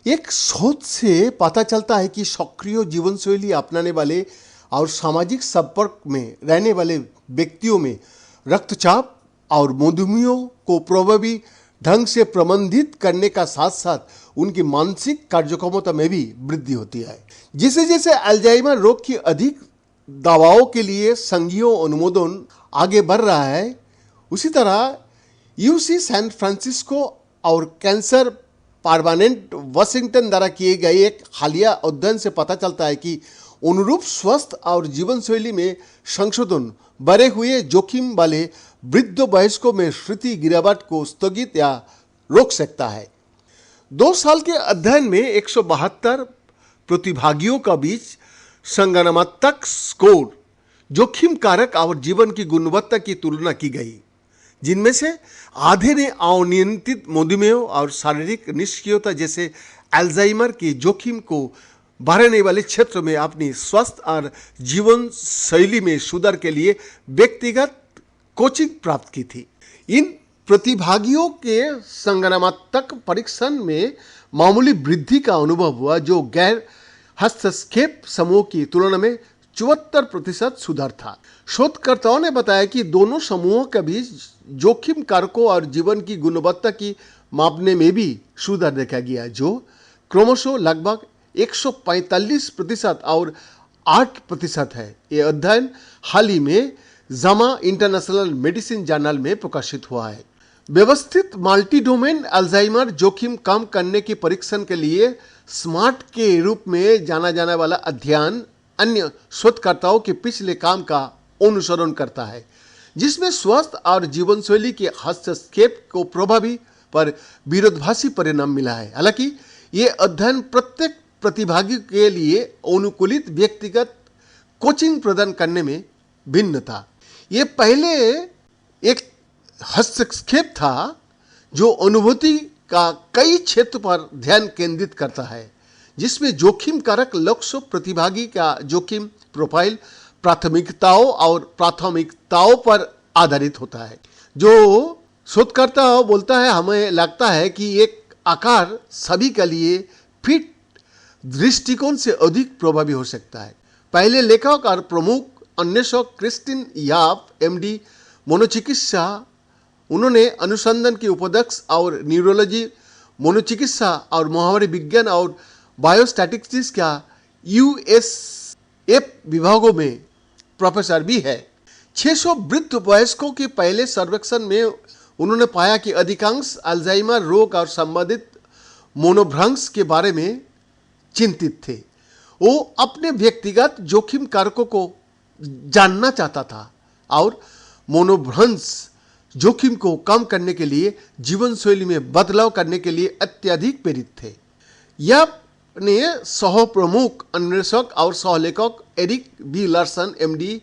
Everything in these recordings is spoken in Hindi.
एक शोध से पता चलता है कि सक्रिय जीवन शैली अपनाने वाले और सामाजिक संपर्क में रहने वाले व्यक्तियों में रक्तचाप और मधुमेह को प्रभावी ढंग से प्रबंधित करने का साथ साथ उनकी मानसिक कार्यक्षमता में भी वृद्धि होती है। जैसे जैसे अल्जाइमर रोग की अधिक दवाओं के लिए संघीय अनुमोदन आगे बढ़ रहा है, उसी तरह यूसी सैन फ्रांसिस्को और कैंसर परमानेंट वाशिंगटन द्वारा किए गए एक हालिया अध्ययन से पता चलता है कि अनुरूप स्वस्थ और जीवन शैली में संशोधन बढ़े हुए जोखिम वाले वृद्ध वयस्कों में स्मृति गिरावट को स्थगित या रोक सकता है। 2 साल के अध्ययन में 172 प्रतिभागियों का बीच संगणनात्मक स्कोर, जोखिम कारक और जीवन की गुणवत्ता की तुलना की गई, जिनमें से आधे ने अनियंत्रित मधुमेह और शारीरिक निष्क्रियता जैसे अल्जाइमर के जोखिम को बढ़ाने वाले क्षेत्र में अपनी स्वास्थ्य और जीवन शैली में सुधार के लिए व्यक्तिगत कोचिंग प्राप्त की थी। इन प्रतिभागियों के संगणनात्मक परीक्षण में मामूली वृद्धि का अनुभव हुआ, जो गैर हस्तक्षेप समूह की तुलना में 74% सुधार था। शोधकर्ताओं ने बताया कि दोनों समूहों के बीच जोखिम कारकों और जीवन की गुणवत्ता की मापने में भी सुधार देखा गया, जो क्रमशः लगभग 145% और 8% है। यह अध्ययन हाल ही में जामा इंटरनेशनल मेडिसिन जर्नल में प्रकाशित हुआ है। व्यवस्थित मल्टी डोमेन अल्जाइमर जोखिम कम करने के परीक्षण के लिए स्मार्ट के रूप में जाना जाने वाला अध्ययन अन्य शोधकर्ताओं के पिछले काम का अनुसरण करता है, जिसमें स्वास्थ्य और जीवन शैली के हस्तक्षेप को प्रभावी पर विरोधाभासी परिणाम मिला है। हालांकि ये अध्ययन प्रत्येक प्रतिभागी के लिए अनुकूलित व्यक्तिगत कोचिंग प्रदान करने में भिन्न था। ये पहले एक हस्तक्षेप था जो अनुभूति का कई क्षेत्र पर ध्यान केंद्रित करता है, जिसमें जोखिम कारक लक्ष्य, प्रतिभागी का जोखिम प्रोफाइल, प्राथमिकताओं पर आधारित होता है। जो शोधकर्ता बोलता है, हमें लगता है कि एक आकार सभी के लिए फिट दृष्टिकोण से अधिक प्रभावी हो सकता है। पहले लेखक और प्रमुख अन्वेषक क्रिस्टिन याप, एमडी, मनोचिकित्सा, उन्होंने अनुसंधान के उपाध्यक्ष और न्यूरोलॉजी, मनोचिकित्सा और महामारी विज्ञान और बायोस्टैटिस्टिक्स का यूएसएफ विभागों में प्रोफेसर भी है। 600 वृद्ध वयस्कों के पहले सर्वेक्षण में उन्होंने पाया कि अधिकांश अल्जाइमर रोग और संबंधित मनोभ्रंश के बारे में चिंतित थे। वो अपने व्यक्तिगत जोखिम कारकों को जानना चाहता था और मनोभ्रंश जोखिम को कम करने के लिए जीवन शैली में बदलाव करने के लिए अत्यधिक प्रेरित थे। यह ने सह प्रमुख अन्वेषक और सहलेखक एरिक बी लार्सन, एमडी,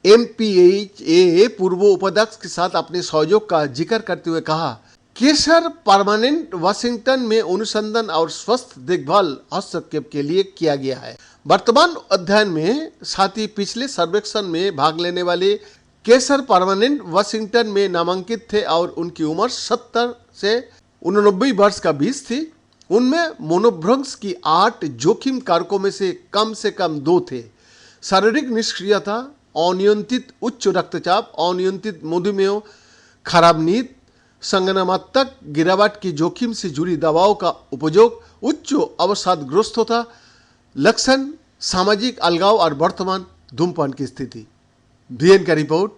एमपीएचए पूर्व उपाध्यक्ष के साथ अपने सहयोग का जिक्र करते हुए कहा, कैंसर परमानेंट वाशिंगटन में अनुसंधान और स्वास्थ्य देखभाल हस्तक्षेप के लिए किया गया है। वर्तमान अध्ययन में साथ ही पिछले सर्वेक्षण में भाग लेने वाले कैंसर परमानेंट वाशिंगटन में नामांकित थे और उनकी उम्र 70 से 89 वर्ष का बीच थी। उनमें मनोभ्रंश की 8 जोखिम कारकों में से कम 2 थे। शारीरिक निष्क्रियता, अनियंत्रित उच्च रक्तचाप, अनियंत्रित मधुमेह, खराब नींद, संगणनात्मक गिरावट की जोखिम से जुड़ी दवाओं का उपयोग, उच्च अवसादग्रस्तता लक्षण, सामाजिक अलगाव और वर्तमान धूम्रपान की स्थिति। बीएन का रिपोर्ट।